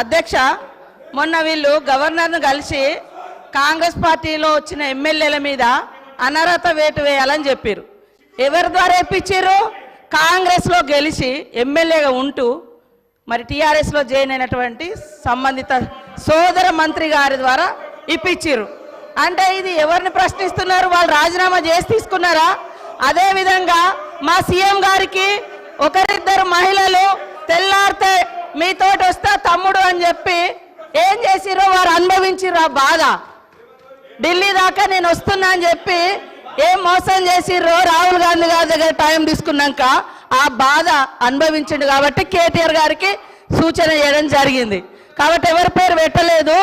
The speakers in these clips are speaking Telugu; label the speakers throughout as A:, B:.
A: అధ్యక్ష, మొన్న వీళ్ళు గవర్నర్ను కలిసి కాంగ్రెస్ పార్టీలో వచ్చిన ఎమ్మెల్యేల మీద అనర్హత వేటు వేయాలని చెప్పారు. ఎవరి ద్వారా ఇప్పించారు? కాంగ్రెస్లో గెలిచి ఎమ్మెల్యేగా ఉంటూ మరి టీఆర్ఎస్లో జాయిన్ అయినటువంటి సంబంధిత సోదర మంత్రి గారి ద్వారా ఇప్పించారు. అంటే ఇది ఎవరిని ప్రశ్నిస్తున్నారు? వాళ్ళు రాజీనామా చేసి తీసుకున్నారా? అదేవిధంగా మా సీఎం గారికి ఒకరిద్దరు మహిళలు తెల్లారితే మీతోటి వస్తా తమ్ముడు అని చెప్పి ఏం చేసిరో వారు అనుభవించిర్రు ఆ బాధ. ఢిల్లీ దాకా నేను వస్తున్నా అని చెప్పి ఏం మోసం చేసిర్రో రాహుల్ గాంధీ గారి దగ్గర టైం తీసుకున్నాక ఆ బాధ అనుభవించిండు. కాబట్టి కేటీఆర్ గారికి సూచన చేయడం జరిగింది. కాబట్టి ఎవరి పేరు పెట్టలేదు.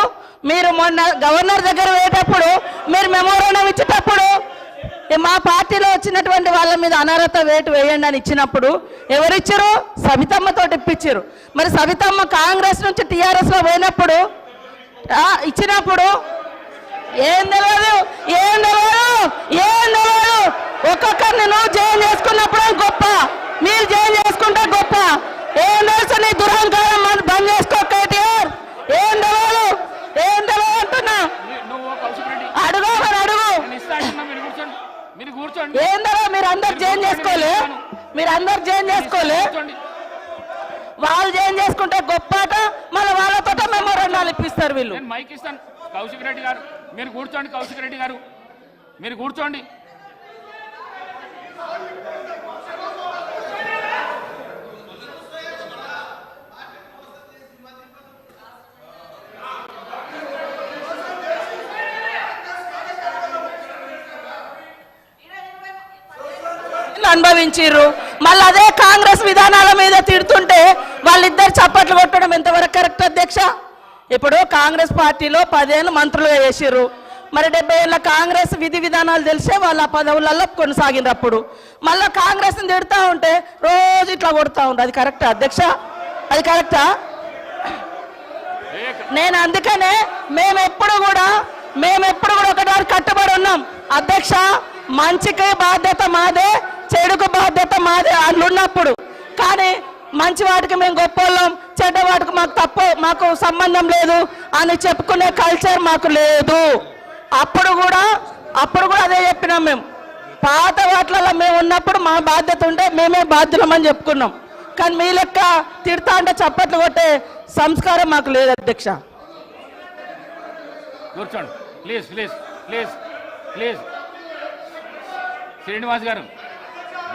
A: మీరు మొన్న గవర్నర్ దగ్గర పోయేటప్పుడు మీరు మెమోరాండం ఇచ్చేటప్పుడు మా పార్టీలో వచ్చినటువంటి వాళ్ళ మీద అనర్హత వేటు వేయండి అని ఇచ్చినప్పుడు ఎవరిచ్చారు? సవితమ్మతో ఇప్పించారు. మరి సవితమ్మ కాంగ్రెస్ నుంచి టీఆర్ఎస్లో పోయినప్పుడు ఇచ్చినప్పుడు ఏం తెలియదు, ఏం తెలియదు, ఏం తెలియదు. ఒక్కొక్కరిని నువ్వు జాయిన్ చేసుకున్నప్పుడు గొప్ప, మీరు జాయిన్ చేసుకుంటే గొప్ప. ఏం తెలుసు నీ దురహంకారం బంద్ చేసుకో కేటీఆర్. ఏం తెలియదు, ఏం తెలియదు అంటున్నా. అడుగు మరి అడుగు. ఏందో మీరు అందరు జాయిన్ చేసుకోలే, మీరు అందరు జాయిన్ చేసుకోలే. వాళ్ళు జాయిన్ చేసుకుంటే గొప్పట, మళ్ళీ వాళ్ళతో మెమోరాండాలు ఇప్పిస్తారు వీళ్ళు.
B: మైక్ ఇస్తాను. కౌశిక్ రెడ్డి గారు మీరు కూర్చోండి. కౌశిక్ రెడ్డి గారు మీరు కూర్చోండి.
A: అనుభవించారు. మళ్ళీ అదే కాంగ్రెస్ విధానాల మీద తిడుతుంటే వాళ్ళిద్దరు చప్పట్లు కొట్టడం ఎంతవరకు కరెక్ట్ అధ్యక్ష? ఇప్పుడు కాంగ్రెస్ పార్టీలో 10 ఏళ్ళు మంత్రులుగా చేసిర్రు. మరి 70 ఏళ్ళ కాంగ్రెస్ విధి విధానాలు తెలిసే వాళ్ళ పదవులలో కొనసాగినప్పుడు మళ్ళీ కాంగ్రెస్ని తిడుతూ ఉంటే రోజు ఇట్లా కొడుతూ ఉంటారు. అది కరెక్టా అధ్యక్ష? అది కరెక్టా? నేను అందుకనే మేమెప్పుడు కూడా ఒకటి కట్టుబడి ఉన్నాం అధ్యక్ష. మంచికి బాధ్యత మాదే, చెడుకు బాధ్యత మాదే అట్లున్నప్పుడు. కానీ మంచి వాటికి మేము గొప్పవాళ్ళం, చెడ్డ వాటికి మాకు సంబంధం లేదు అని చెప్పుకునే కల్చర్ మాకు లేదు. అప్పుడు కూడా అదే చెప్పినాం. మేము పాత వాటిలలో మేము ఉన్నప్పుడు మా బాధ్యత ఉంటే మేమే బాధ్యులమని చెప్పుకున్నాం. కానీ మీ లెక్క తిడతా అంటే చప్పట్లు కొట్టే సంస్కారం మాకు లేదు అధ్యక్ష.
B: కూర్చోండి please please please please. Srinivas గారు,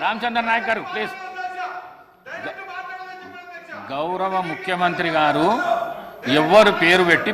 B: రామచంద్ర నాయక్ గారు ప్లీజ్. గౌరవ ముఖ్యమంత్రి గారు ఎవరు పేరు పెట్టి